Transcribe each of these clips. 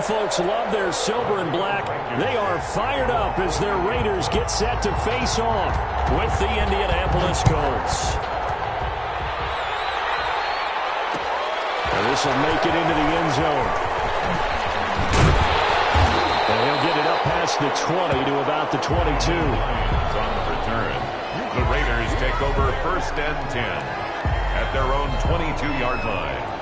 folks love their silver and black. They are fired up as their Raiders get set to face off with the Indianapolis Colts. And this will make it into the end zone. And he'll get it up past the 20 to about the 22. On the return, the Raiders take over 1st and 10 at their own 22-yard line.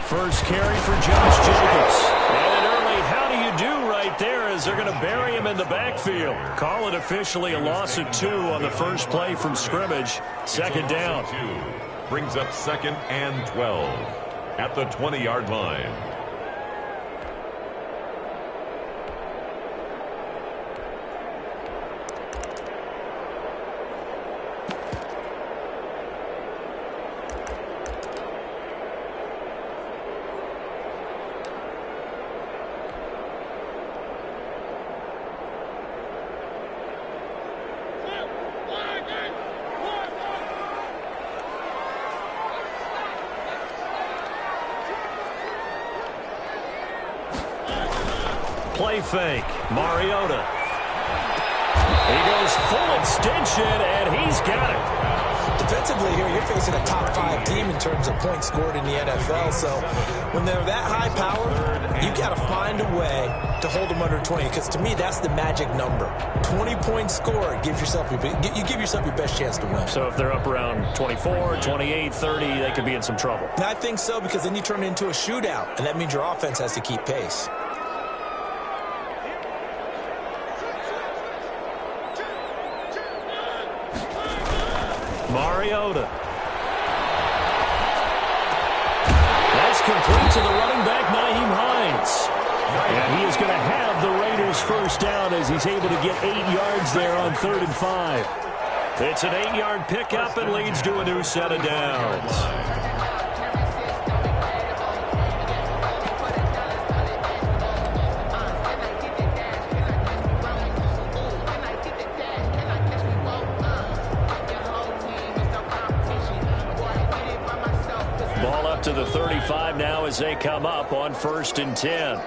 First carry for Josh Jacobs. And an early how do you do right there as they're going to bury him in the backfield. Call it officially a loss of 2 on the first play from scrimmage. Second down. Brings up 2nd and 12 at the 20-yard line. Play fake. Mariota. He goes full extension, and he's got it. Defensively here, you're facing a top 5 team in terms of points scored in the NFL. So when they're that high powered, you've got to find a way to hold them under 20. Because to me, that's the magic number. 20 points scored gives yourself you give yourself your best chance to win. So if they're up around 24, 28, 30, they could be in some trouble. And I think so, because then you turn it into a shootout, and that means your offense has to keep pace. Mariota. That's complete to the running back, Nyheim Hines. And he is going to have the Raiders first down as he's able to get 8 yards there on 3rd and 5. It's an 8-yard pickup and leads to a new set of downs. To the 35 now as they come up on 1st and 10.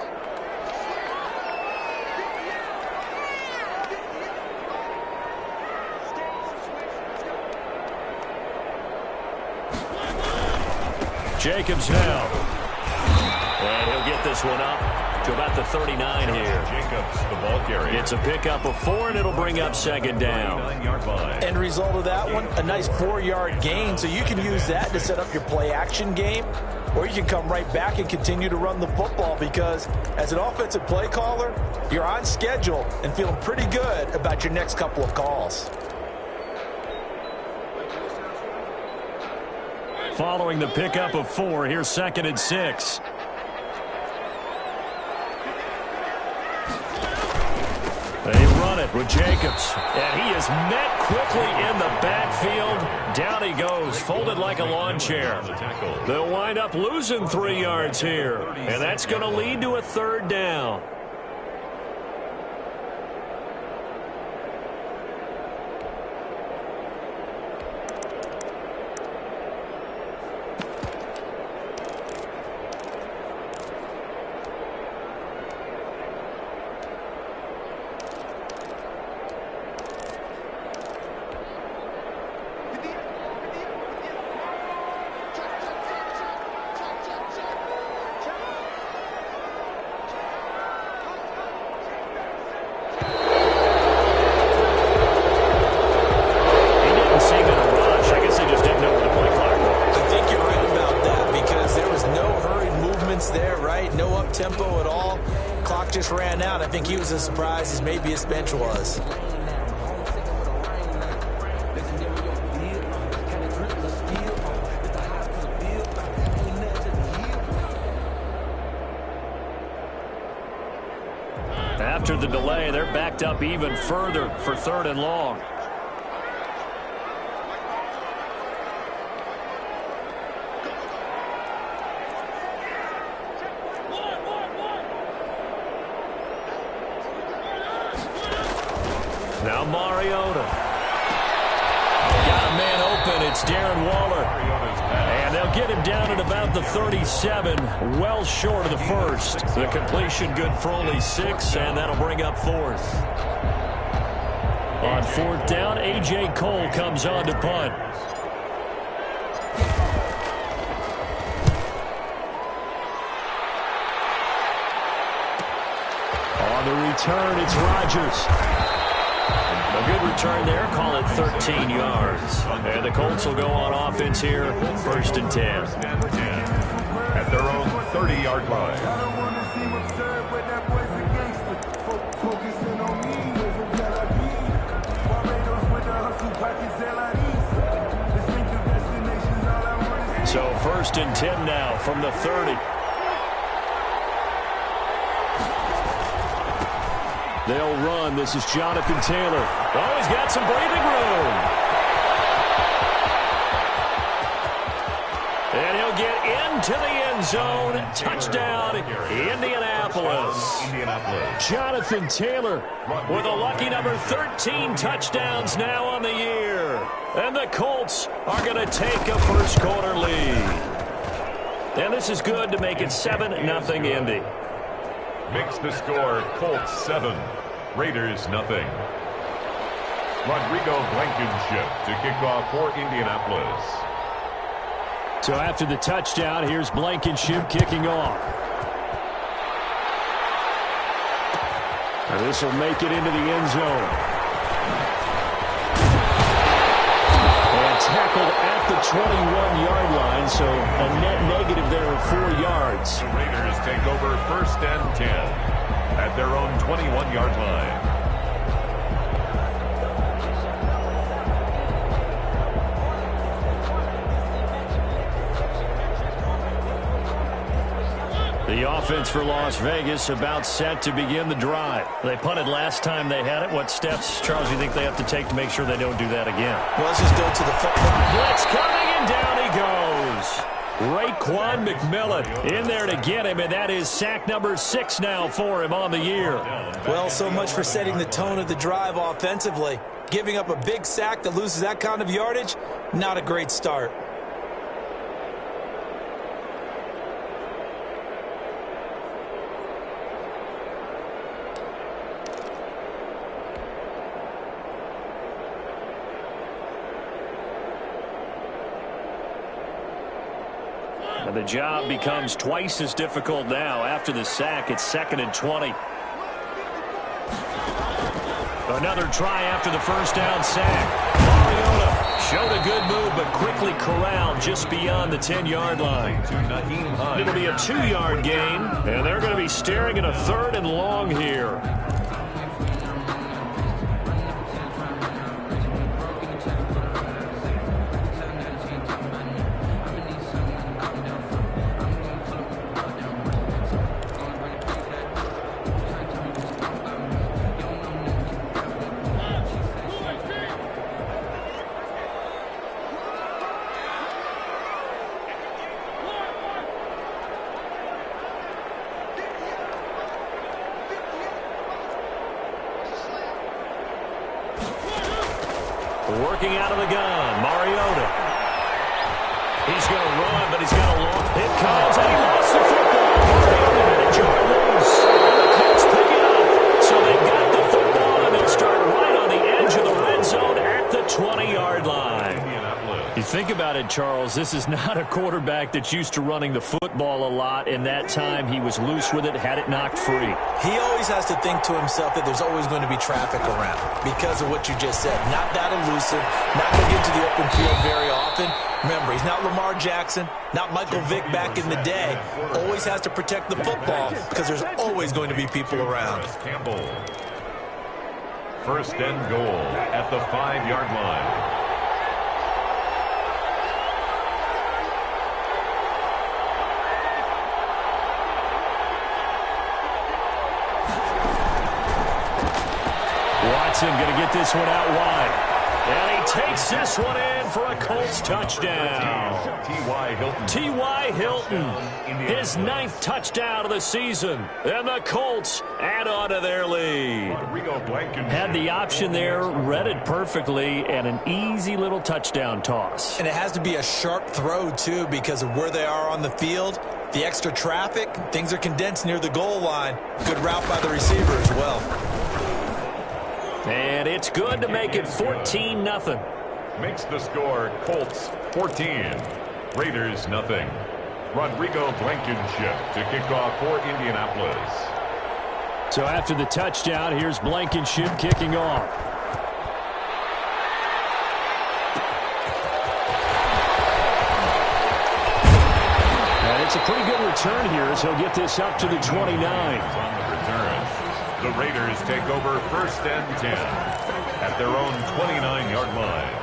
Jacobs now. And he'll get this one up to about the 39 here. Jacobs, the ball carrier. It's a pickup of 4, and it'll bring up 2nd down. End result of that one, a nice 4-yard gain. So you can use that to set up your play-action game, or you can come right back and continue to run the football, because as an offensive play caller, you're on schedule and feeling pretty good about your next couple of calls. Following the pickup of 4, here's 2nd and 6. They run it with Jacobs, and he is met quickly in the backfield. Down he goes, folded like a lawn chair. They'll wind up losing 3 yards here, and that's going to lead to a 3rd down. Tempo at all. Clock just ran out. I think he was as surprised as maybe his bench was. After the delay, they're backed up even further for 3rd and long. Now Mariota. Got a man open. It's Darren Waller. And they'll get him down at about the 37, well short of the first. The completion good for only 6, and that'll bring up 4th. On 4th down, A.J. Cole comes on to punt. On the return, it's Rodgers. A good return there. Call it 13 yards. And the Colts will go on offense here. 1st and 10. At their own 30-yard line. So 1st and 10 now from the 30. They'll run. This is Jonathan Taylor. Oh, he's got some breathing room. And he'll get into the end zone. Touchdown, Indianapolis. Jonathan Taylor with a lucky number 13 touchdowns now on the year. And the Colts are going to take a first-quarter lead. And this is good to make it 7-0 Indy. Makes the score Colts 7, Raiders nothing. Rodrigo Blankenship to kick off for Indianapolis. So after the touchdown, here's Blankenship kicking off. And this will make it into the end zone. And tackled at the 21-yard line, so a net negative there of 4 yards. The Raiders take over 1st and 10 at their own 21-yard line. The offense for Las Vegas about set to begin the drive. They punted last time they had it. What steps, Charles, do you think they have to take to make sure they don't do that again? Well, let's just go to the football. Blitz coming, and down he goes. Raekwon McMillan in there to get him, and that is sack number 6 now for him on the year. Well, so much for setting the tone of the drive offensively. Giving up a big sack that loses that kind of yardage, not a great start. And the job becomes twice as difficult now. After the sack, it's 2nd and 20. Another try after the first down sack. Mariota showed a good move, but quickly corralled just beyond the 10-yard line. It'll be a 2-yard gain, and they're going to be staring at a 3rd and long here. Working out of the gun, Mariota. He's going to run, but he's got a long... It comes, and he lost the football. Mariota had it jar loose. And the Colts pick it up. So they've got the football, and they'll start right on the edge of the red zone at the 20-yard line. You think about it, Charles, this is not a quarterback that's used to running the football a lot, and that time he was loose with it, had it knocked free. He always has to think to himself that there's always going to be traffic around because of what you just said. Not that elusive, not going to get to the open field very often. Remember, he's not Lamar Jackson, not Michael Vick back in the day. Always has to protect the football because there's always going to be people around. Campbell. 1st and goal at the 5-yard line. Watson going to get this one out wide. And he takes this one in for a Colts touchdown. T.Y. Hilton. T.Y. Hilton, his 9th touchdown of the season. And the Colts add on to their lead. Had the option there, read it perfectly, and an easy little touchdown toss. And it has to be a sharp throw, too, because of where they are on the field. The extra traffic, things are condensed near the goal line. Good route by the receiver as well. And it's good to make it 14-0. Makes the score Colts 14, Raiders nothing. Rodrigo Blankenship to kick off for Indianapolis. So after the touchdown, here's Blankenship kicking off. And it's a pretty good return here as he'll get this up to the 29. On the return. The Raiders take over 1st and 10 at their own 29-yard line.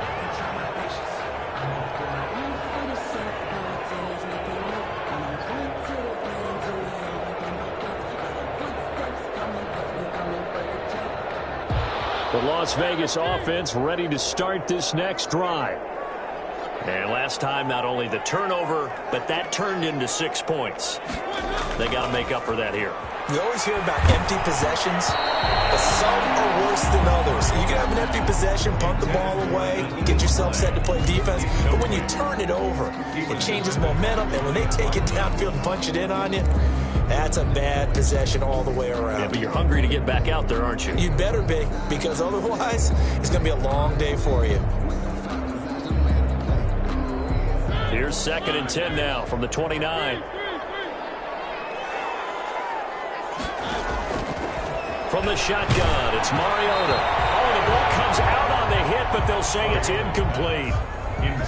The Las Vegas offense ready to start this next drive. And last time, not only the turnover, but that turned into 6 points. They got to make up for that here. We always hear about empty possessions, but some are worse than others. You can have an empty possession, punt the ball away, get yourself set to play defense, but when you turn it over, it changes momentum, and when they take it downfield and punch it in on you, that's a bad possession all the way around. Yeah, but you're hungry to get back out there, aren't you? You'd better be, because otherwise, it's going to be a long day for you. Here's 2nd and 10 now from the 29. From the shotgun, it's Mariota. Oh, the ball comes out on the hit, but they'll say it's incomplete.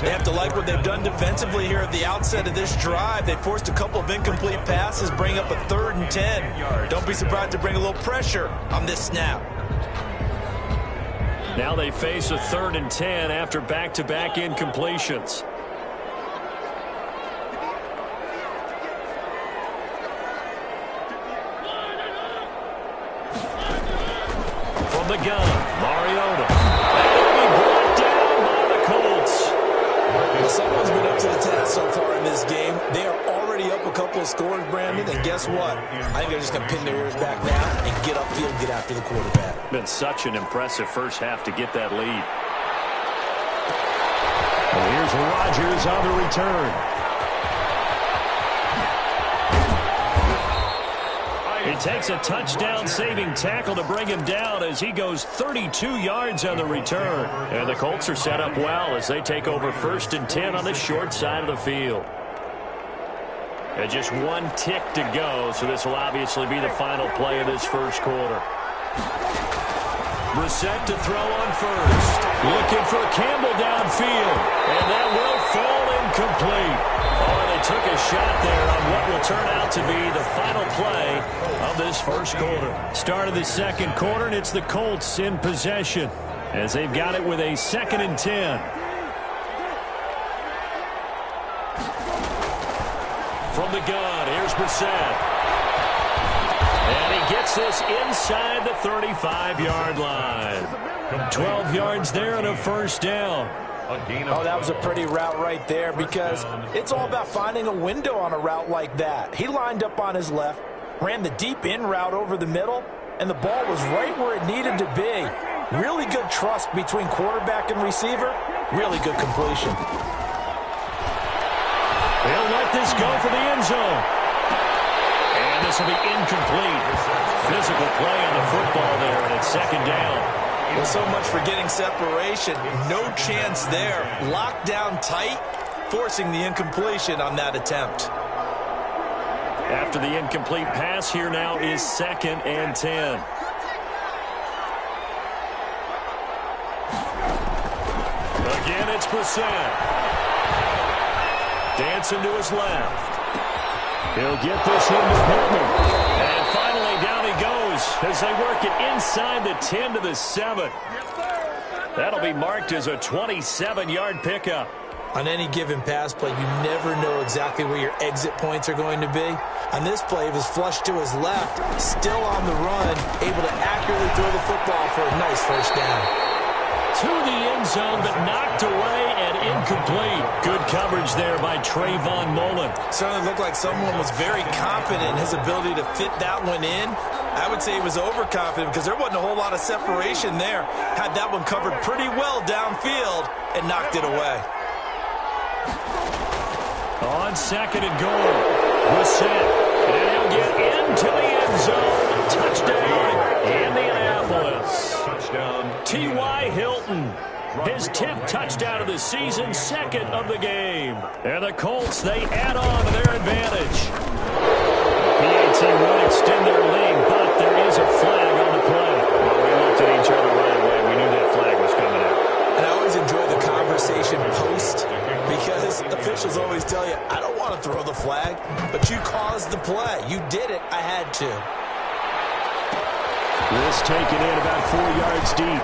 They have to like what they've done defensively here at the outset of this drive. They forced a couple of incomplete passes, bring up a 3rd and 10. Don't be surprised to bring a little pressure on this snap. Now they face a 3rd and 10 after back-to-back incompletions. From the gun, Mariota. That'll be brought down by the Colts. Well, someone's been up to the task so far in this game. They are already up a couple of scores, Brandon, and guess what? I think they're just going to pin their ears back now and get upfield and get after the quarterback. Been such an impressive first half to get that lead. Well, here's Rodgers on the return. He takes a touchdown-saving tackle to bring him down as he goes 32 yards on the return. And the Colts are set up well as they take over 1st and 10 on the short side of the field. And just 1 tick to go, so this will obviously be the final play of this first quarter. Brissett to throw on first. Looking for Campbell downfield. And that will fall incomplete. Oh, they took a shot there on what will turn out to be the final play of this first quarter. Start of the second quarter, and it's the Colts in possession as they've got it with a 2nd and 10. From the gun, here's Brissett. And he gets this inside the 35-yard line. 12 yards there and a 1st down. Oh, that was a pretty route right there because it's all about finding a window on a route like that. He lined up on his left, ran the deep in route over the middle, and the ball was right where it needed to be. Really good trust between quarterback and receiver. Really good completion. They'll let this go for the end zone. And this will be incomplete. Physical play on the football there, and it's 2nd down. Well, so much for getting separation. No chance there. Locked down tight, forcing the incompletion on that attempt. After the incomplete pass, here now is 2nd and 10. Again, it's Brissett. Dancing to his left. He'll get this into Pittman. And finally, down he goes as they work it inside the 10 to the 7. That'll be marked as a 27-yard pickup. On any given pass play, you never know exactly where your exit points are going to be. On this play, it was flushed to his left, still on the run, able to accurately throw the football for a nice first down. To the end zone, but knocked away and incomplete. Good coverage there by Trayvon Mullen. Certainly looked like someone was very confident in his ability to fit that one in. I would say he was overconfident because there wasn't a whole lot of separation there. Had that one covered pretty well downfield and knocked it away. On second and goal, Brissett, and he'll get into the end zone. Touchdown, Indianapolis. Touchdown. T.Y. Hilton, his 10th touchdown of the season, second of the game. And the Colts, they add on to their advantage. PAT would extend their lead, but there is a flag on the play. Well, we looked at each other right away. We knew that flag was coming out. And I always enjoy the conversation post because officials always tell you, I don't want to throw the flag, but you caused the play. You did it. I had to. This taken in about 4 yards deep.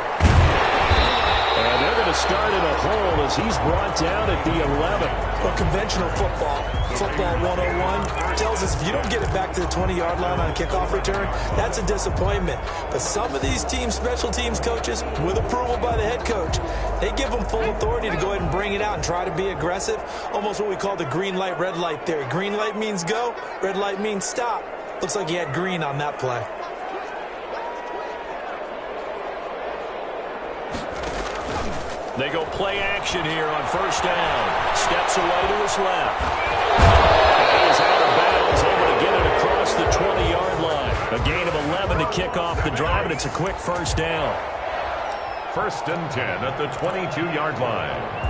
And they're going to start in a hole as he's brought down at the 11. Well, conventional football 101, tells us if you don't get it back to the 20-yard line on a kickoff return, that's a disappointment. But some of these teams, special teams coaches, with approval by the head coach, they give them full authority to go ahead and bring it out and try to be aggressive. Almost what we call the green light, red light theory. Green light means go, red light means stop. Looks like he had green on that play. They go play action here on first down. Steps away to his left. And he's out of bounds, able to get it across the 20-yard line. A gain of 11 to kick off the drive, and it's a quick first down. First and 10 at the 22-yard line.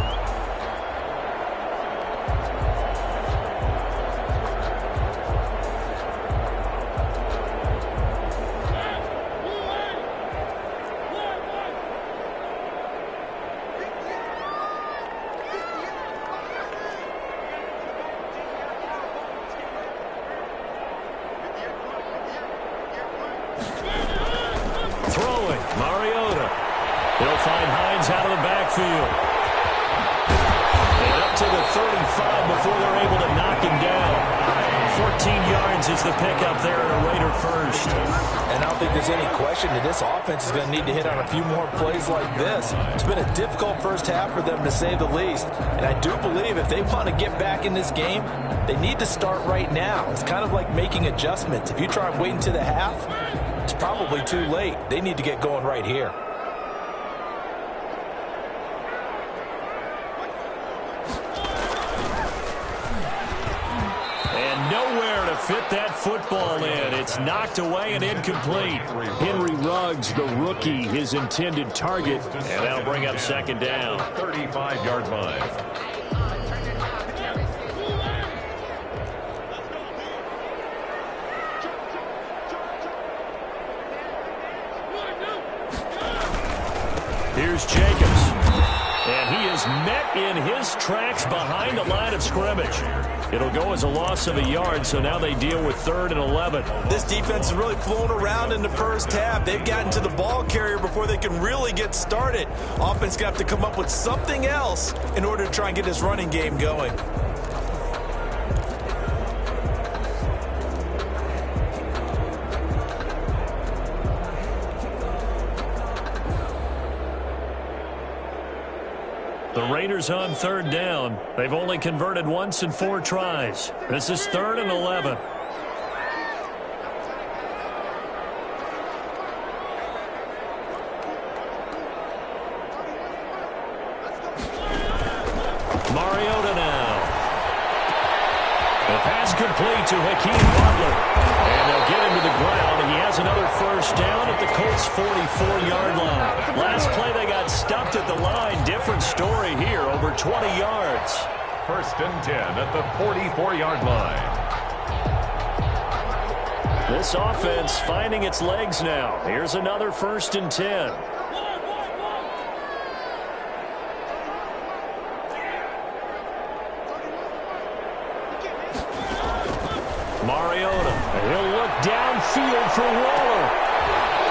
Is the pickup there at a Raider first. And I don't think there's any question that this offense is going to need to hit on a few more plays like this. It's been a difficult first half for them, to say the least. And I do believe if they want to get back in this game, they need to start right now. It's kind of like making adjustments. If you try and wait until the half, it's probably too late. They need to get going right here. Fit that football in. It's knocked away and incomplete. Henry Ruggs, the rookie, his intended target. And that'll bring up second down. 35-yard line. Here's Jacobs. And he is met in his tracks behind the line of scrimmage. It'll go as a loss of a yard, so now they deal with 3rd and 11. This defense is really flown around in the first half. They've gotten to the ball carrier before they can really get started. Offense going to have to come up with something else in order to try and get this running game going. The Raiders on 3rd down. They've only converted once in 4 tries. This is 3rd and 11. Mariota now. The pass complete to Hakeem Butler. And they'll get him to the ground, and he has another first down at the Colts' 44-yard line. Last play they got stuffed at the line. Different story here, over 20 yards. First and 10 at the 44-yard line. This offense finding its legs now. Here's another first and 10. Mariota, he'll look downfield for Waller.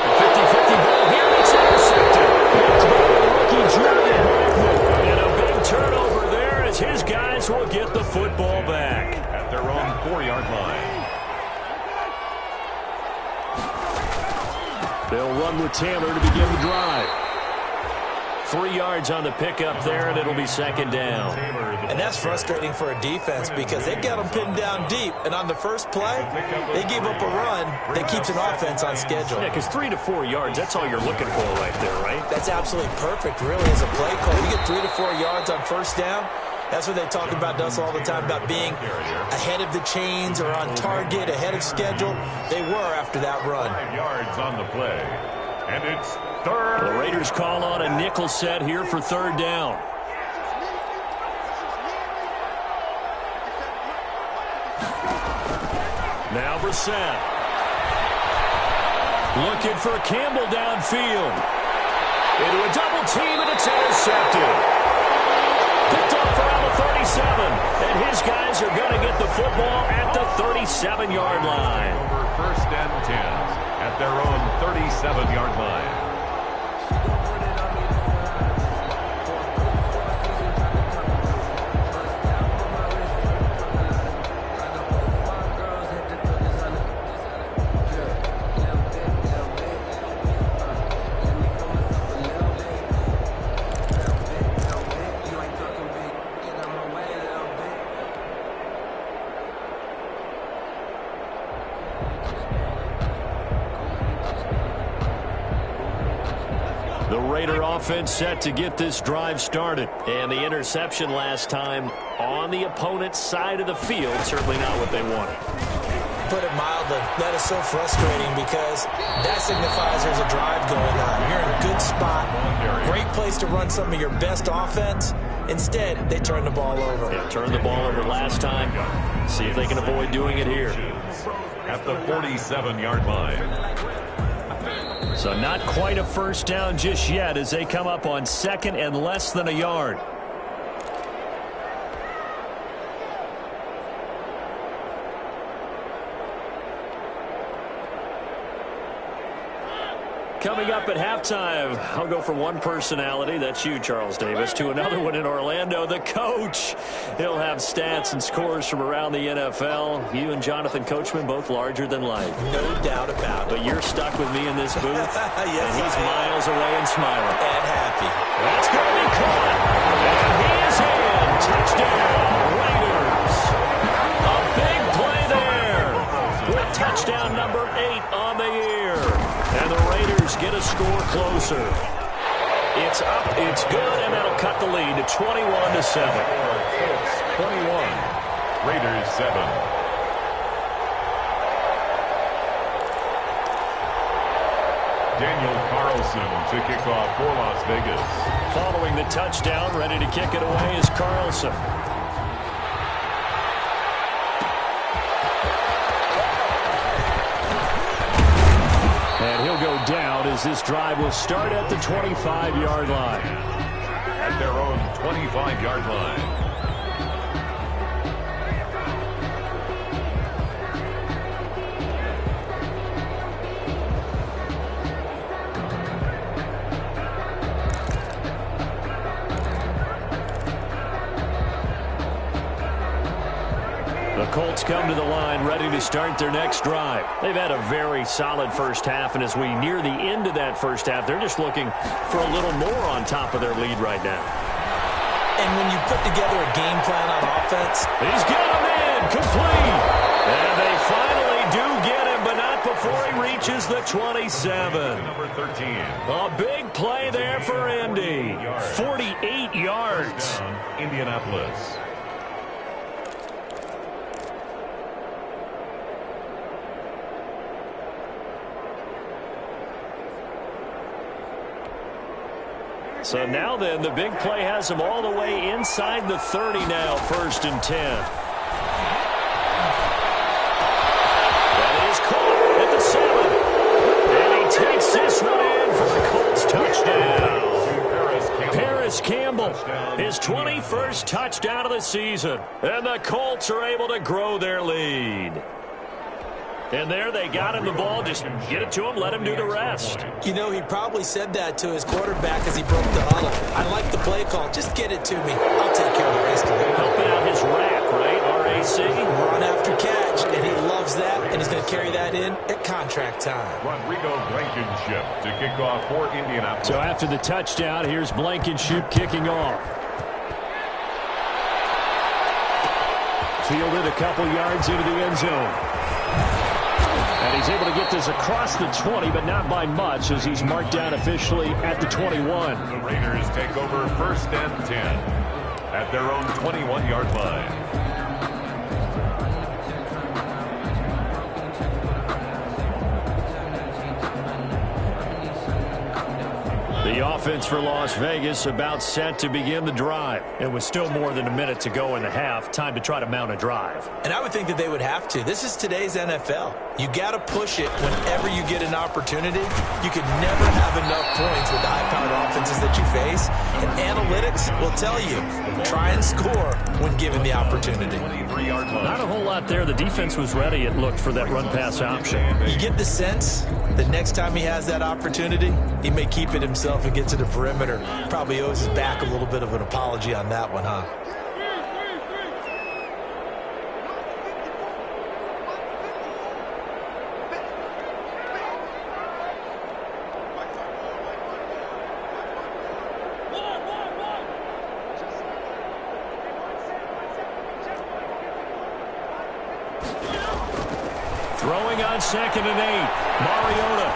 A 50-50 ball here, it's intercepted. It's by the rookie Jordan Blackman. And a big turnover there as They'll run with Taylor to begin the drive. 3 yards on the pickup there, and it'll be second down. And that's frustrating for a defense because they've got them pinned down deep. And on the first play, they gave up a run that keeps an offense on schedule. Yeah, because 3 to 4 yards, that's all you're looking for right there, right? That's absolutely perfect, really, as a play call. You get 3 to 4 yards on first down. That's what they talk about us all the time, about being ahead of the chains or on target, ahead of schedule. They were after that run. 5 yards on the play. And it's third. The Raiders call on a nickel set here for third down. Now Brissett. Looking for Campbell downfield. Into a double team, and it's intercepted. Picked up around the 37. And his guys are going to get the football at the 37-yard line. Over first and 10 at their own 37-yard line. The Raider offense set to get this drive started. And the interception last time on the opponent's side of the field. Certainly not what they wanted. Put it mildly, that is so frustrating because that signifies there's a drive going on. You're in a good spot. Great place to run some of your best offense. Instead, they turn the ball over. Yeah, turned the ball over last time. See if they can avoid doing it here. At the 47-yard line. So not quite a first down just yet as they come up on second and less than a yard. Coming up at halftime, I'll go from one personality, that's you, Charles Davis, to another one in Orlando, the coach. He'll have stats and scores from around the NFL. You and Jonathan Coachman, both larger than life. No doubt about it. But you're stuck with me in this booth, yes, and he's miles away and smiling. And happy. That's going to be caught. And he is in. Touchdown, Raiders. A big play there. With touchdown number 8 on the year. And the Raiders get a score closer. It's up, it's good, and that'll cut the lead to 21-7. Colts 21, Raiders 7. Daniel Carlson to kick off for Las Vegas. Following the touchdown, ready to kick it away is Carlson. And he'll go down as this drive will start at the 25-yard line. At their own 25-yard line. The Colts come to the line ready to start their next drive. They've had a very solid first half, and as we near the end of that first half, they're just looking for a little more on top of their lead right now. And when you put together a game plan on offense, he's got him in, complete. And they finally do get him, but not before he reaches the 27. Number 13. A big play there for Indy. 48 yards. Indianapolis. So now then, the big play has him all the way inside the 30 now, 1st and 10. That is caught at the 7. And he takes this one in for the Colts touchdown. Paris Campbell, his 21st touchdown of the season. And the Colts are able to grow their lead. And there they got him the ball. Just get it to him, let him do the rest. You know, he probably said that to his quarterback as he broke the huddle. I like the play call. Just get it to me. I'll take care of the rest of it. Helping out his rack, right? we see? Run after catch, and he loves that, and he's going to carry that in at contract time. Rodrigo Blankenship to kick off for Indianapolis. So after the touchdown, here's Blankenship kicking off. Fielded a couple yards into the end zone. And he's able to get this across the 20, but not by much, as he's marked down officially at the 21. The Raiders take over 1st and 10 at their own 21-yard line. The offense for Las Vegas about set to begin the drive. It was still more than a minute to go in the half. Time to try to mount a drive. And I would think that they would have to. This is today's NFL. You got to push it whenever you get an opportunity. You can never have enough points with the high-powered offenses that you face. And analytics will tell you, try and score when given the opportunity. Not a whole lot there. The defense was ready, it looked, for that run-pass option. You get the sense that next time he has that opportunity, he may keep it himself and get to the perimeter. Probably owes his back a little bit of an apology on that one, huh? Throwing on 2nd and 8. Mariota.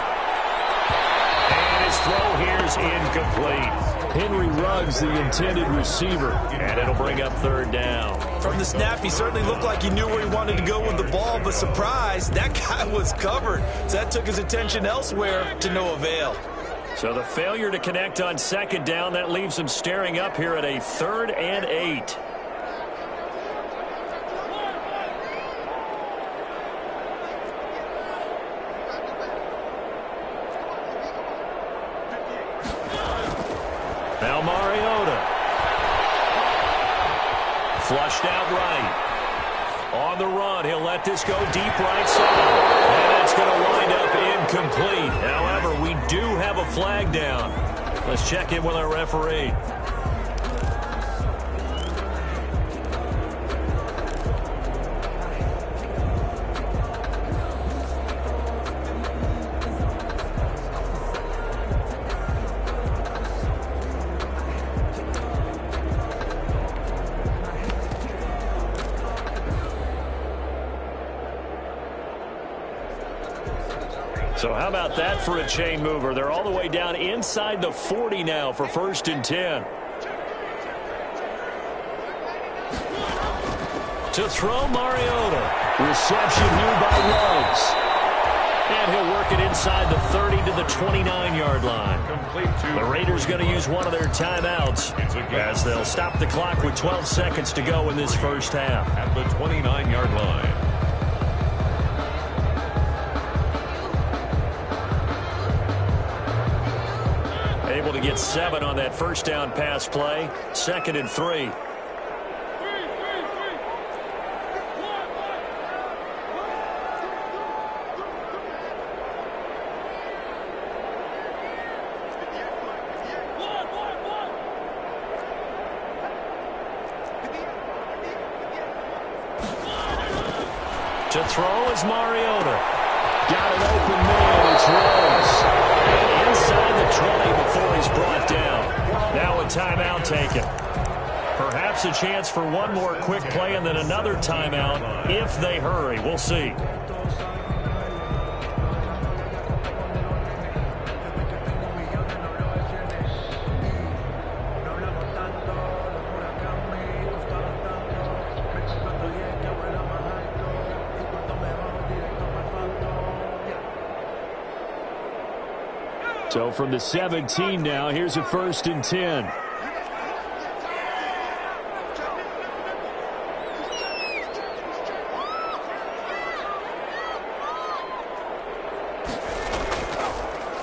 And his throw here is incomplete. Henry Ruggs, the intended receiver. And it'll bring up 3rd down. From the snap, he certainly looked like he knew where he wanted to go with the ball, but surprise, that guy was covered. So that took his attention elsewhere to no avail. So the failure to connect on 2nd down, that leaves him staring up here at a 3rd and 8. Now Mariota. Flushed out right. On the run, he'll let this go deep right side. And it's going to wind up incomplete. However, we do have a flag down. Let's check in with our referee. So how about that for a chain mover? They're all the way down inside the 40 now for 1st and 10. To throw, Mariota. Reception here by Ruggs. And he'll work it inside the 30 to the 29-yard line. The Raiders going to use one of their timeouts as they'll stop the clock with 12 seconds to go in this first half. At the 29-yard line. Able to get 7 on that first down pass play. 2nd and 3. To throw is Mariota. Got an open man. It's Ruggs. Inside the 20 before he's brought down. Now a timeout taken. Perhaps a chance for one more quick play and then another timeout if they hurry. We'll see. So from the 17 now, here's a 1st and 10.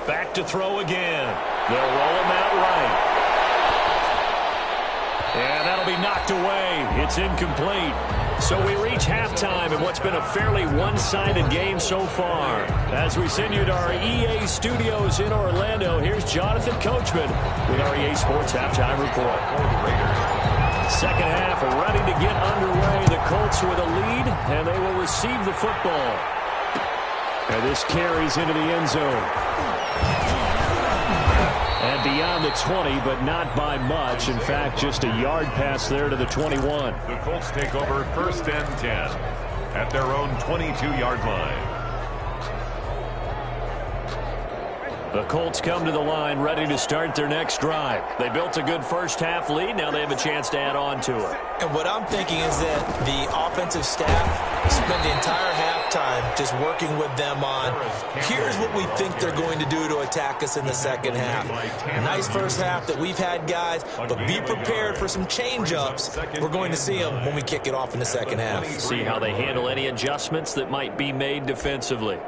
Back to throw again. They'll roll him out right. And that'll be knocked away. It's incomplete. So we reach halftime in what's been a fairly one-sided game so far. As we send you to our EA studios in Orlando, here's Jonathan Coachman with our EA Sports Halftime Report. Second half ready to get underway. The Colts with a lead, and they will receive the football. And this carries into the end zone. And beyond the 20, but not by much. In fact, just a yard pass there to the 21. The Colts take over 1st and 10 at their own 22-yard line. The Colts come to the line ready to start their next drive. They built a good first half lead. Now they have a chance to add on to it. And what I'm thinking is that the offensive staff spent the entire halftime just working with them on, here's what we think they're going to do to attack us in the second half. Nice first half that we've had, guys, but be prepared for some change-ups. We're going to see them when we kick it off in the second half. See how they handle any adjustments that might be made defensively.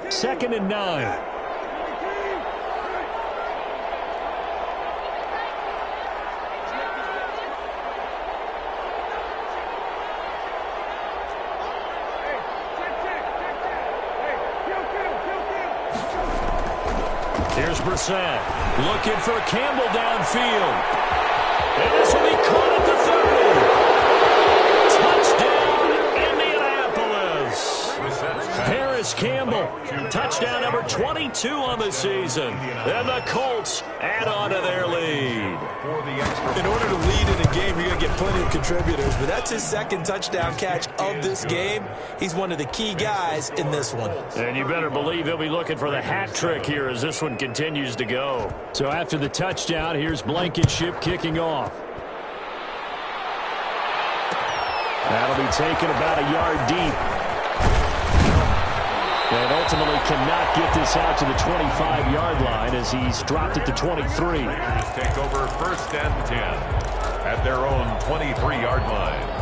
Second and 9. Here's Brissett looking for Campbell downfield. And this will be caught at the 30. Touchdown, Indianapolis. Harris Campbell, touchdown number 22 on the season. And the Colts add on to their lead. In order to lead in a game, you're going to get plenty of contributors, but that's his second touchdown catch of this game. He's one of the key guys in this one. And you better believe he'll be looking for the hat trick here as this one continues to go. So after the touchdown, here's Blankenship kicking off. That'll be taken about a yard deep. And ultimately cannot get this out to the 25-yard line as he's dropped at the 23. Take over 1st and 10 at their own 23-yard line.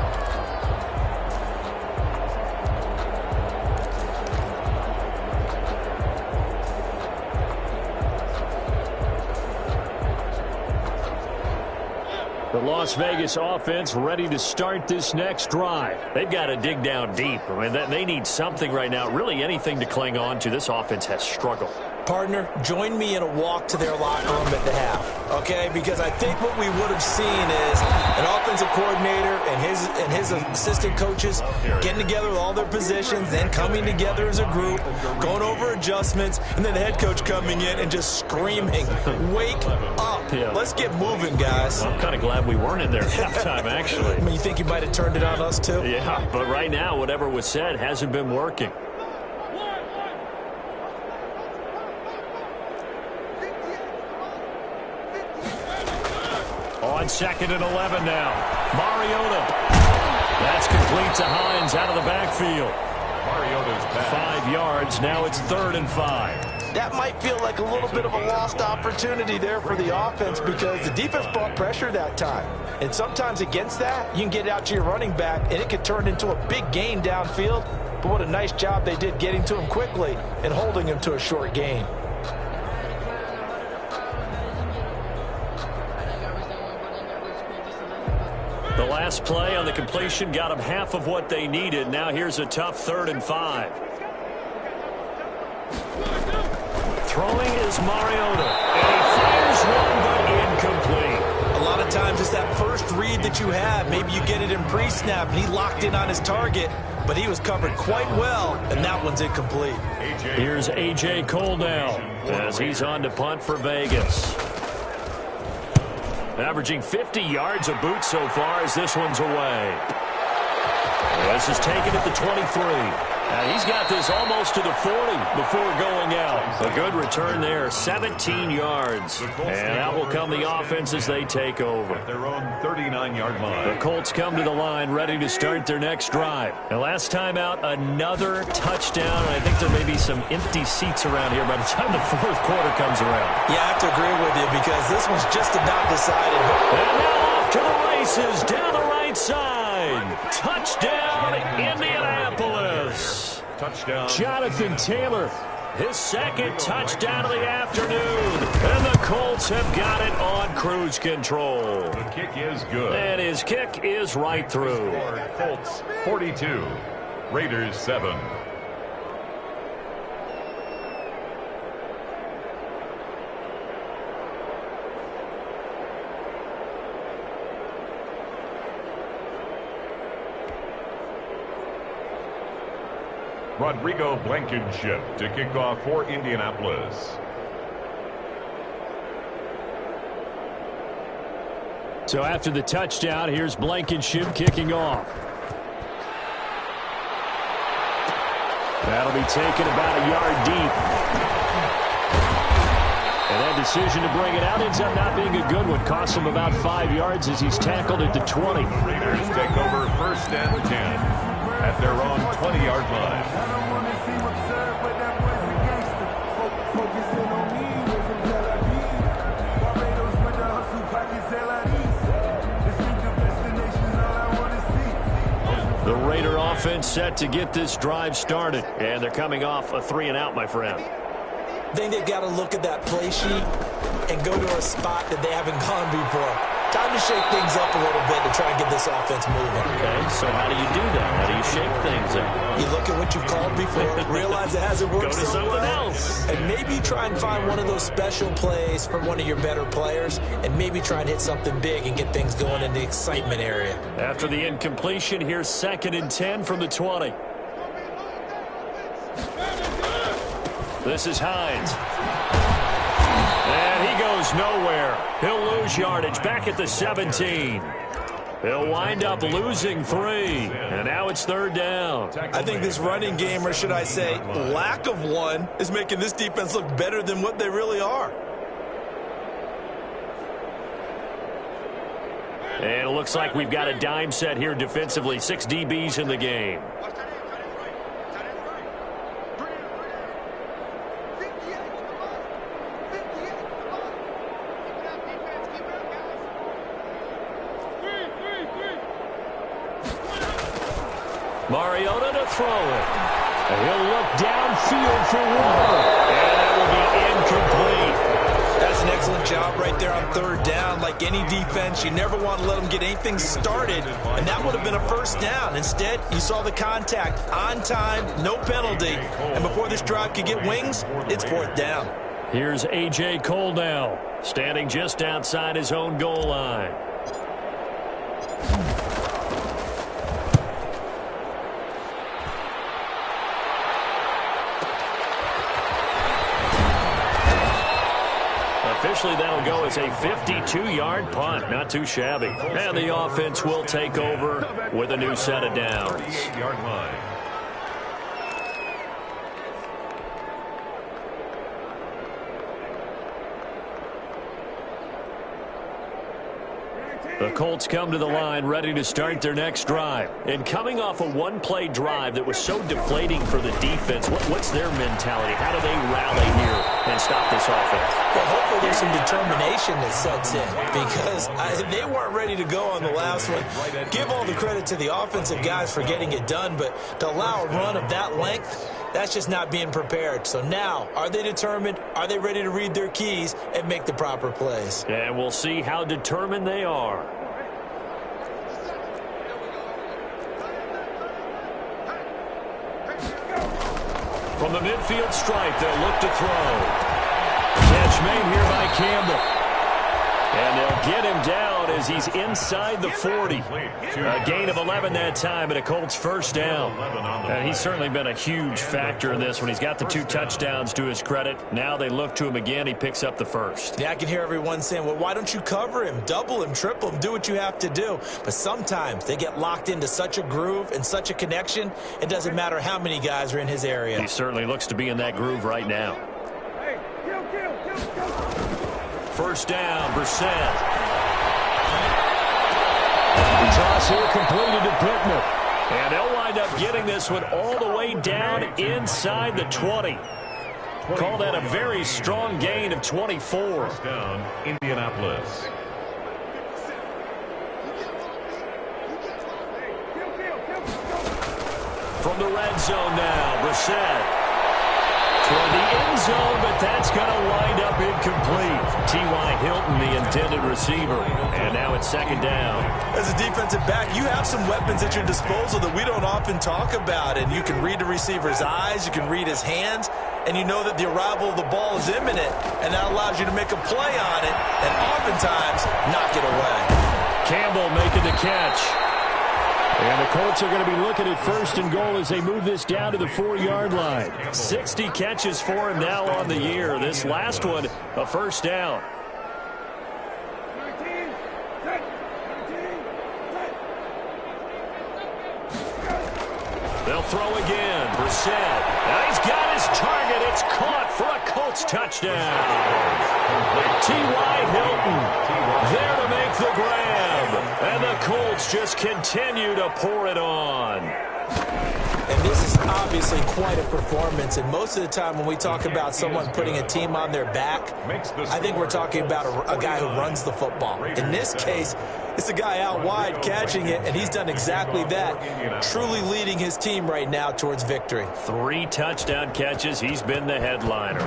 The Las Vegas offense ready to start this next drive. They've got to dig down deep. I mean, they need something right now, really anything to cling on to. This offense has struggled. Partner, join me in a walk to their locker room at the half, okay? Because I think what we would have seen is an offensive coordinator and his assistant coaches getting together with all their positions, then coming together as a group, going over adjustments, and then the head coach coming in and just screaming, wake up. Yeah. Let's get moving, guys. Well, I'm kind of glad we weren't in there at halftime, actually. I mean, you think you might have turned it on us, too? Yeah, but right now, whatever was said hasn't been working. On 2nd and 11 now. Mariota. That's complete to Hines out of the backfield. Mariota's back. 5 yards. Now it's 3rd and 5. That might feel like a little bit of a lost opportunity there for the offense because the defense brought pressure that time. And sometimes against that, you can get it out to your running back, and it could turn into a big gain downfield. But what a nice job they did getting to him quickly and holding him to a short gain. The last play on the completion got them half of what they needed. Now here's a tough 3rd and 5. Throwing is Mariota. And he fires one, but incomplete. A lot of times it's that first read that you have. Maybe you get it in pre-snap, and he locked in on his target, but he was covered quite well, and that one's incomplete. Here's A.J. Cole now as he's on to punt for Vegas. Averaging 50 yards a boot so far as this one's away. This is taken at the 23. And he's got this almost to the 40 before going out. A good return there, 17 yards. And out will come the offense as they take over. Their own 39-yard line. The Colts come to the line ready to start their next drive. And last time out, another touchdown. And I think there may be some empty seats around here by the time the 4th quarter comes around. Yeah, I have to agree with you because this one's just about decided. And now off to the races down the right side. Touchdown, Indianapolis. Touchdown. Jonathan Taylor, his second touchdown of the afternoon. And the Colts have got it on cruise control. The kick is good. And his kick is right through. Colts 42, Raiders 7. Rodrigo Blankenship to kick off for Indianapolis. So after the touchdown, here's Blankenship kicking off. That'll be taken about a yard deep. And that decision to bring it out ends up not being a good one. Cost him about 5 yards as he's tackled at the 20. Raiders take over 1st and 10 at their own 20-yard line. The Raider offense set to get this drive started. And they're coming off a 3-and-out, my friend. I think they've got to look at that play sheet and go to a spot that they haven't gone before. Time to shake things up a little bit to try and get this offense moving. Okay, so how do you do that? How do you shake things up? You look at what you've called before, realize it hasn't worked Go to so something well, else. and maybe try and find one of those special plays from one of your better players, and maybe try and hit something big and get things going in the excitement area. After the incompletion, here's 2nd and 10 from the 20. This is Hines. And he goes nowhere. He'll lose yardage back at the 17. He'll wind up losing 3. And now it's 3rd down. I think this running game, or should I say lack of one, is making this defense look better than what they really are. And it looks like we've got a dime set here defensively. 6 DBs in the game. Mariota to throw it. And he'll look downfield for one. And that will be incomplete. That's an excellent job right there on 3rd down. Like any defense, you never want to let them get anything started, and that would have been a 1st down. Instead, you saw the contact on time, no penalty, and before this drive could get wings, it's 4th down. Here's A.J. Cole now, standing just outside his own goal line. Officially, that'll go as a 52-yard punt. Not too shabby. And the offense will take over with a new set of downs. 48-yard line. The Colts come to the line ready to start their next drive. And coming off a one-play drive that was so deflating for the defense, what's their mentality? How do they rally here and stop this offense? Well, hopefully there's some determination that sets in, because they weren't ready to go on the last one. Give all the credit to the offensive guys for getting it done, but to allow a run of that length, that's just not being prepared. So now, are they determined? Are they ready to read their keys and make the proper plays? And we'll see how determined they are. From the midfield stripe, they'll look to throw. Catch made here by Campbell. And they'll get him down as he's inside the 40. A gain of 11 that time, and a Colts 1st down. And he's certainly been a huge factor in this one. He's got the 2 touchdowns to his credit. Now they look to him again. He picks up the 1st. Yeah, I can hear everyone saying, well, why don't you cover him, double him, triple him, do what you have to do. But sometimes they get locked into such a groove and such a connection, it doesn't matter how many guys are in his area. He certainly looks to be in that groove right now. 1st down, Brissett. The toss here completed to Pittman. And they'll wind up getting this one all the way down inside the 20. Call that a very strong gain of 24. Down, Indianapolis. From the red zone now, Brissett. Toward the end zone, but that's going to wind up incomplete. T.Y. Hilton, the intended receiver. And now it's 2nd down. As a defensive back, you have some weapons at your disposal that we don't often talk about. And you can read the receiver's eyes, you can read his hands, and you know that the arrival of the ball is imminent. And that allows you to make a play on it and oftentimes knock it away. Campbell making the catch. And the Colts are going to be looking at 1st and goal as they move this down to the 4-yard line. 60 catches for him now on the year. This last one, a 1st down. They'll throw again. Brissett. Now he's got his target. It's caught for a Colts touchdown. T.Y. Hilton there to make the grab. And the Colts just continue to pour it on. And this is obviously quite a performance. And most of the time when we talk about someone putting a team on their back, I think we're talking about a guy who runs the football. In this case, it's a guy out wide catching it, and he's done exactly that, truly leading his team right now towards victory. 3 touchdown catches. He's been the headliner.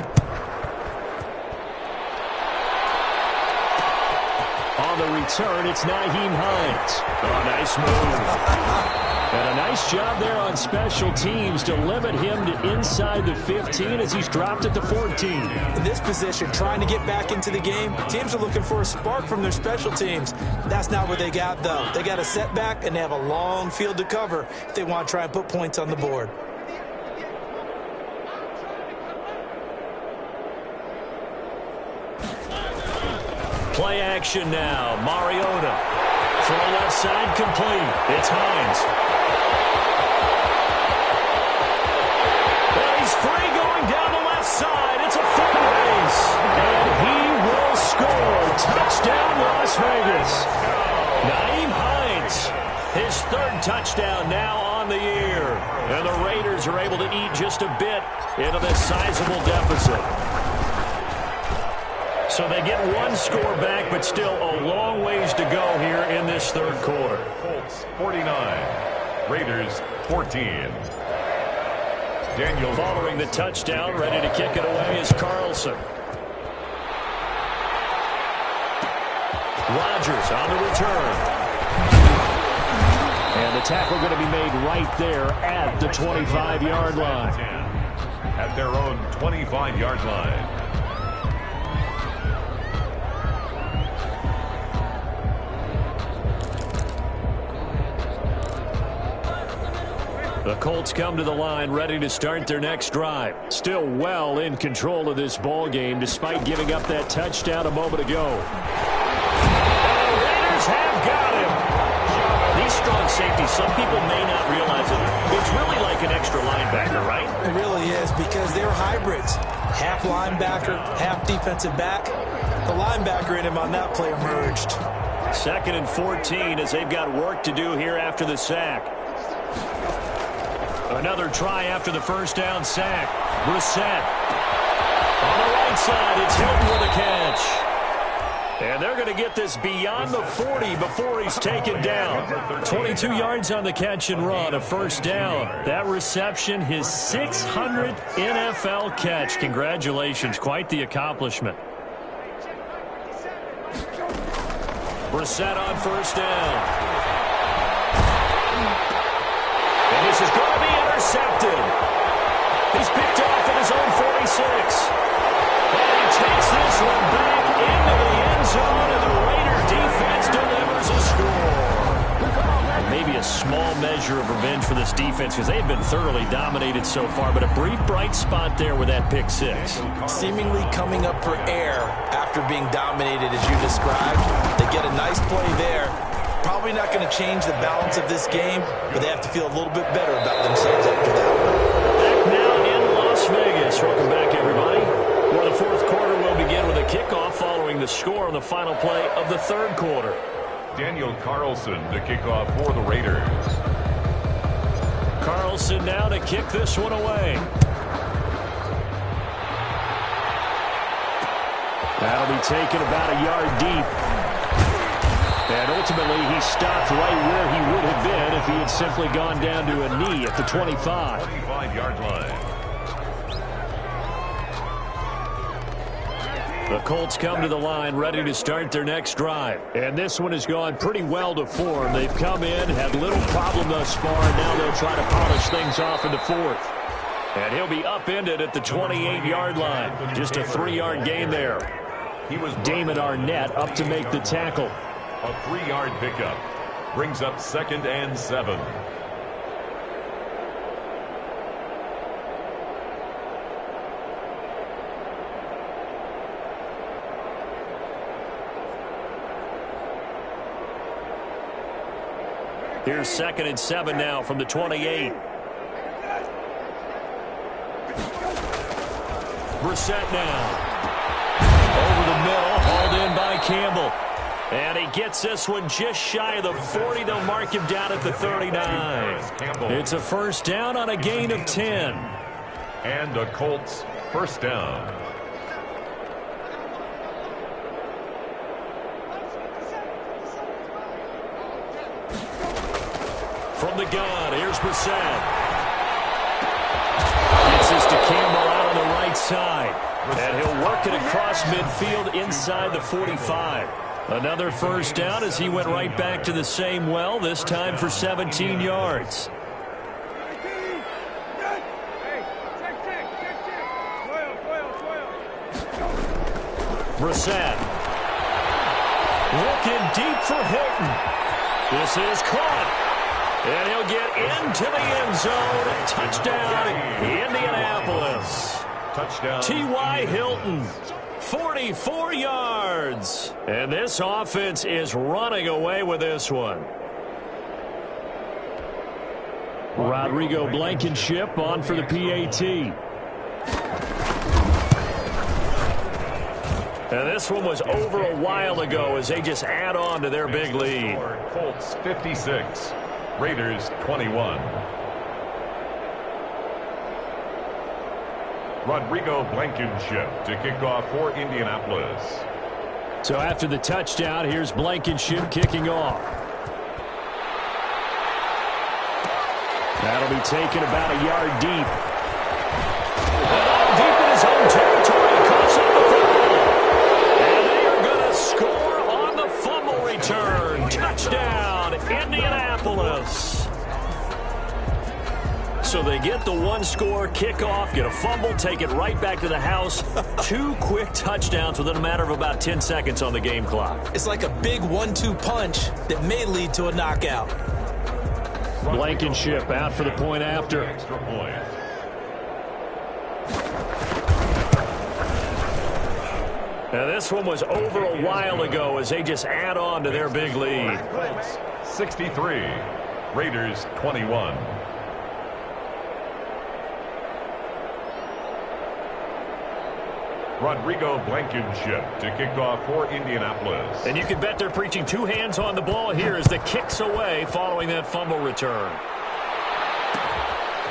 On the return, it's Nyheim Hines. Oh, nice move. And a nice job there on special teams to limit him to inside the 15 as he's dropped it to 14. In this position, trying to get back into the game, teams are looking for a spark from their special teams. That's not what they got, though. They got a setback, and they have a long field to cover if they want to try and put points on the board. Play action now. Mariota. Throw left side complete. It's Hines. He's free going down the left side. It's a foot race. And he will score. Touchdown, Las Vegas. Nyheim Hines, his 3rd touchdown now on the year. And the Raiders are able to eat just a bit into this sizable deficit. So they get 1 score back, but still a long ways to go here in this 3rd quarter. Colts 49, Raiders 14. Daniel following the touchdown, ready to kick it away is Carlson. Rodgers on the return. And the tackle going to be made right there at the 25-yard line. At their own 25-yard line. The Colts come to the line ready to start their next drive. Still well in control of this ball game despite giving up that touchdown a moment ago. And the Raiders have got him. These strong safeties, some people may not realize it. It's really like an extra linebacker, right? It really is because they're hybrids. Half linebacker, half defensive back. The linebacker in him on that play emerged. 2nd and 14 as they've got work to do here after the sack. Another try after the 1st down sack. Brissett. On the right side, it's Hilton with a catch. And they're going to get this beyond the 40 before he's taken down. 22 yards on the catch and run, a 1st down. That reception, his 600th NFL catch. Congratulations, quite the accomplishment. Brissett on 1st down. And this is going to be intercepted. He's picked off at his own 46. And he takes this one back into the end zone, and the Raider defense delivers a score. Maybe a small measure of revenge for this defense because they've been thoroughly dominated so far, but a brief bright spot there with that pick 6. Seemingly coming up for air after being dominated as you described. They get a nice play there. Probably not going to change the balance of this game, but they have to feel a little bit better about themselves after that. Back now in Las Vegas. Welcome back, everybody. Where the 4th quarter will begin with a kickoff following the score on the final play of the 3rd quarter. Daniel Carlson to kick off for the Raiders. Carlson now to kick this one away. That'll be taken about a yard deep. And ultimately, he stopped right where he would have been if he had simply gone down to a knee at the 25. 25-yard line. The Colts come to the line ready to start their next drive. And this one has gone pretty well to form. They've come in, had little problem thus far, and now they'll try to polish things off in the 4th. And he'll be upended at the 28-yard line. Just a 3-yard gain there. He was Damon Arnett up to make the tackle. A 3-yard pickup. Brings up 2nd and 7. Here's 2nd and 7 now from the 28. Brissett now. Over the middle, hauled in by Campbell. And he gets this one just shy of the 40. They'll mark him down at the 39. It's a first down on a gain of 10. And a Colts first down. From the gun, here's Brissett. Gets this to Campbell out on the right side. And he'll work it across midfield inside the 45. Another first down as he went right back to the same well, this time for 17 yards. Brissett. Looking deep for Hilton. This is caught. And he'll get into the end zone. Touchdown, Indianapolis. Touchdown. T.Y. Hilton, 44 yards. And this offense is running away with this one. Rodrigo Blankenship on for the PAT. And this one was over a while ago as they just add on to their big lead. Colts 56, Raiders 21. Rodrigo Blankenship to kick off for Indianapolis. So after the touchdown, here's Blankenship kicking off. That'll be taken about a yard deep. And deep in his own territory, cuts on the football. And they are going to score on the fumble return. Touchdown, Indianapolis. So they get the one-score kickoff, get a fumble, take it right back to the house. 2 quick touchdowns within a matter of about 10 seconds on the game clock. It's like a big 1-2 punch that may lead to a knockout. Blankenship out for the point after. Extra point. Now this one was over a while ago as they just add on to their big lead. Colts 63, Raiders 21. Rodrigo Blankenship to kick off for Indianapolis. And you can bet they're preaching 2 hands on the ball here as the kick's away following that fumble return.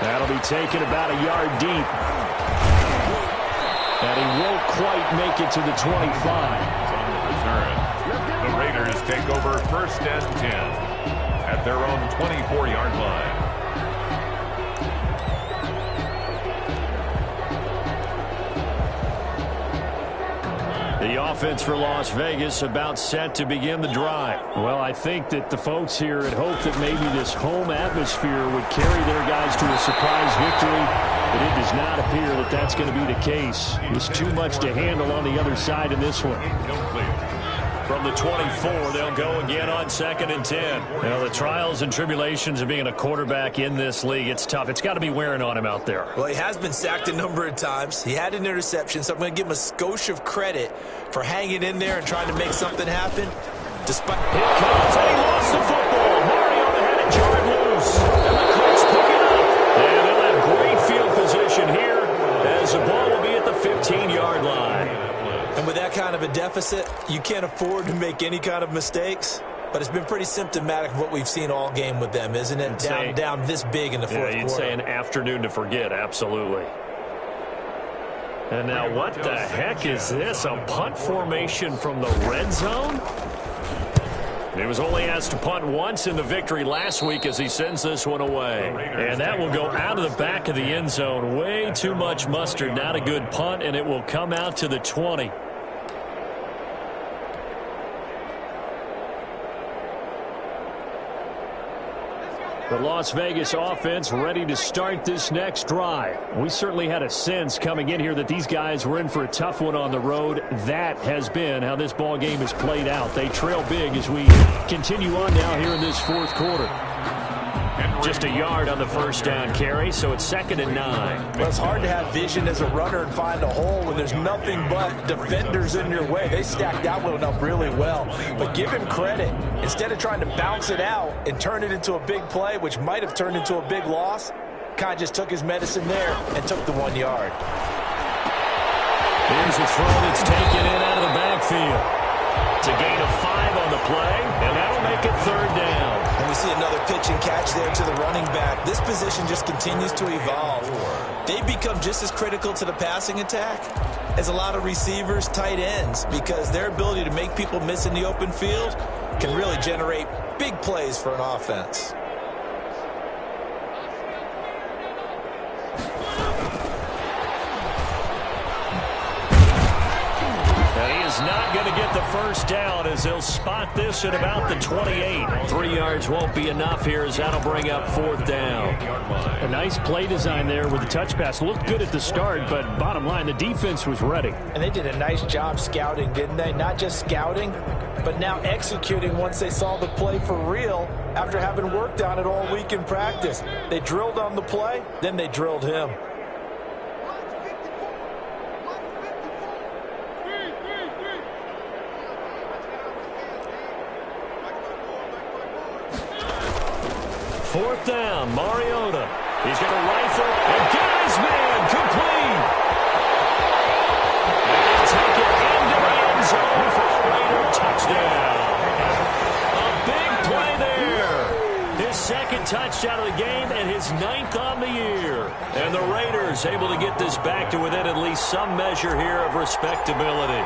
That'll be taken about a yard deep. And he won't quite make it to the 25. On the return, the Raiders take over 1st and 10 at their own 24-yard line. The offense for Las Vegas about set to begin the drive. Well, I think that the folks here had hoped that maybe this home atmosphere would carry their guys to a surprise victory, but it does not appear that that's going to be the case. There's too much to handle on the other side in this one. From the 24, they'll go again on 2nd and 10. Well, the trials and tribulations of being a quarterback in this league, it's tough. It's got to be wearing on him out there. Well, he has been sacked a number of times. He had an interception, so I'm going to give him a skosh of credit for hanging in there and trying to make something happen. Despite Here it comes, and he lost the football. Mariota had it jarred loose. And the Colts pick it up. And they'll have great field position here as the ball will be at the 15-yard line. And with that kind of a deficit, you can't afford to make any kind of mistakes. But it's been pretty symptomatic of what we've seen all game with them, isn't it? Down this big in the fourth quarter. You'd say an afternoon to forget, absolutely. And now what the heck is this? A punt formation from the red zone? He was only asked to punt once in the victory last week as he sends this one away. And that will go out of the back of the end zone. Way too much mustard. Not a good punt, and it will come out to the 20. The Las Vegas offense ready to start this next drive. We certainly had a sense coming in here that these guys were in for a tough one on the road. That has been how this ball game has played out. They trail big as we continue on now here in this fourth quarter. Just a yard on the first down carry, so it's 2nd and 9. Well, it's hard to have vision as a runner and find a hole when there's nothing but defenders in your way. They stacked that one up really well. But give him credit. Instead of trying to bounce it out and turn it into a big play, which might have turned into a big loss, kind of just took his medicine there and took the 1 yard. Here's a throw that's taken in out of the backfield. It's a gain of 5 on the play, and that'll make it 3rd down. And we see another pitch and catch there to the running back. This position just continues to evolve. They become just as critical to the passing attack as a lot of receivers, tight ends, because their ability to make people miss in the open field can really generate big plays for an offense. Not going to get the first down as they'll spot this at about the 28. 3 yards won't be enough here as that'll bring up 4th down. A nice play design there with the touch pass. Looked good at the start, but bottom line, the defense was ready. And they did a nice job scouting, didn't they? Not just scouting, but now executing once they saw the play for real after having worked on it all week in practice. They drilled on the play, then they drilled him. Fourth down, Mariota. He's going to rifle and get his man complete. And he'll take it into the end zone for a Raider touchdown. A big play there. His 2nd touchdown of the game and his 9th on the year. And the Raiders able to get this back to within at least some measure here of respectability.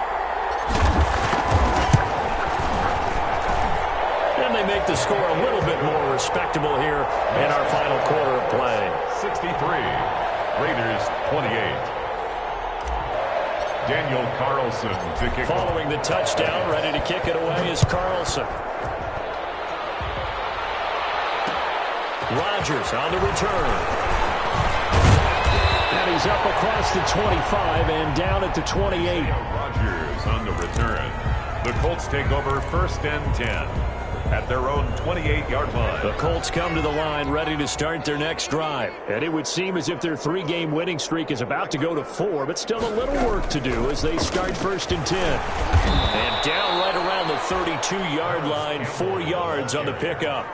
They make the score a little bit more respectable here in our final quarter of play. 63, Raiders 28. Daniel Carlson to kick. Following the touchdown, ready to kick it away is Carlson. Rodgers on the return. And he's up across the 25 and down at the 28. Rodgers on the return. The Colts take over 1st and 10. At their own 28-yard line. The Colts come to the line ready to start their next drive. And it would seem as if their 3-game winning streak is about to go to 4, but still a little work to do as they start 1st and 10. And down right around the 32-yard line, 4 yards on the pickup.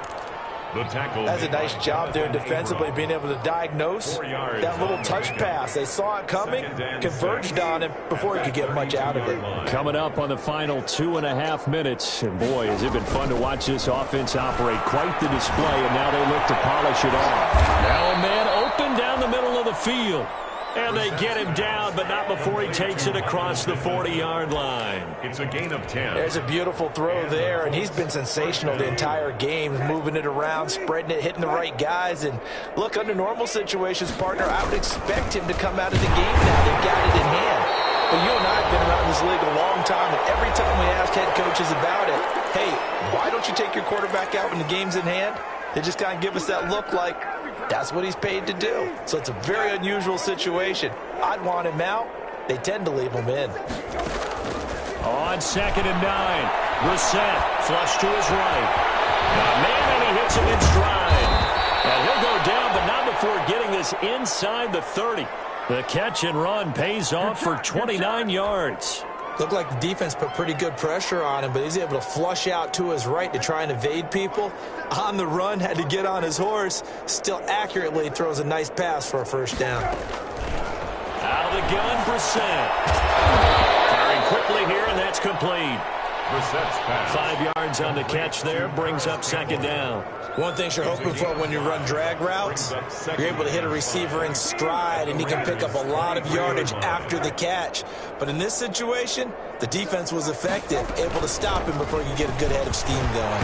The tackle. That's a nice job there defensively, being able to diagnose that little touch pass. They saw it coming, converged on him before he could get much out of it. Coming up on the final 2.5 minutes. And boy, has it been fun to watch this offense operate. Quite the display, and now they look to polish it off. Now a man open down the middle of the field. And they get him down, but not before he takes it across the 40-yard line. It's a gain of 10. There's a beautiful throw there, and he's been sensational the entire game, moving it around, spreading it, hitting the right guys. And look, under normal situations, partner, I would expect him to come out of the game now. They've got it in hand. But you and I have been around this league a long time, and every time we ask head coaches about it, hey, why don't you take your quarterback out when the game's in hand? They just kind of give us that look like, that's what he's paid to do. So it's a very unusual situation. I'd want him out. They tend to leave him in. On 2nd and 9, Brissett flush to his right. Man, and he hits him in stride. And he'll go down, but not before getting this inside the 30. The catch and run pays off for 29 yards. Looked like the defense put pretty good pressure on him, but he's able to flush out to his right to try and evade people. On the run, had to get on his horse. Still accurately throws a nice pass for a 1st down. Out of the gun, Brissett. Firing quickly here, and that's complete. Brissett's pass. 5 yards on the catch there, brings up 2nd down. One thing you're hoping for when you run drag routes, you're able to hit a receiver in stride, and he can pick up a lot of yardage after the catch. But in this situation, the defense was effective, able to stop him before he could get a good head of steam going.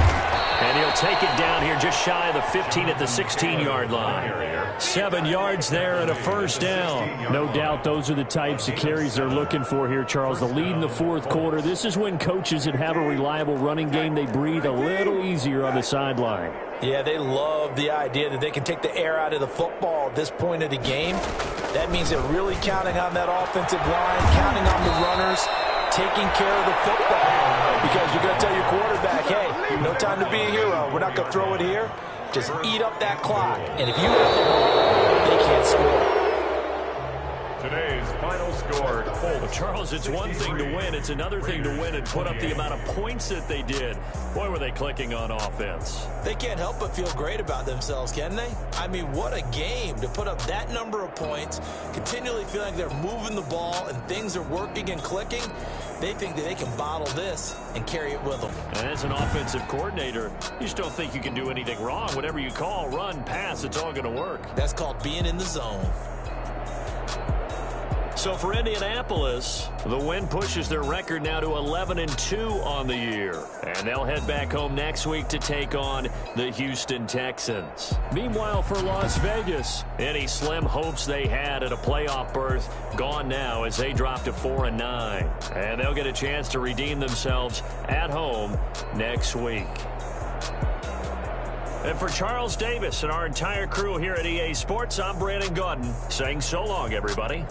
And he'll take it down here just shy of the 15 at the 16-yard line. 7 yards there and a 1st down. No doubt those are the types of carries they're looking for here, Charles. The lead in the 4th quarter. This is when coaches that have a reliable running game, they breathe a little easier on the sideline. Yeah, they love the idea that they can take the air out of the football at this point of the game. That means they're really counting on that offensive line, counting on the runners, taking care of the football. Because you're going to tell your quarterback, hey, no time to be a hero. We're not going to throw it here. Just eat up that clock. And if you have the ball, they can't score. Today's final score, Colts. Well, Charles, it's one thing to win. It's another thing to win and put up the amount of points that they did. Boy, were they clicking on offense. They can't help but feel great about themselves, can they? I mean, what a game to put up that number of points, continually feeling they're moving the ball and things are working and clicking. They think that they can bottle this and carry it with them. And as an offensive coordinator, you just don't think you can do anything wrong. Whatever you call, run, pass, it's all going to work. That's called being in the zone. So for Indianapolis, the win pushes their record now to 11-2 on the year. And they'll head back home next week to take on the Houston Texans. Meanwhile, for Las Vegas, any slim hopes they had at a playoff berth gone now as they drop to 4-9. And they'll get a chance to redeem themselves at home next week. And for Charles Davis and our entire crew here at EA Sports, I'm Brandon Gaudin saying so long, everybody.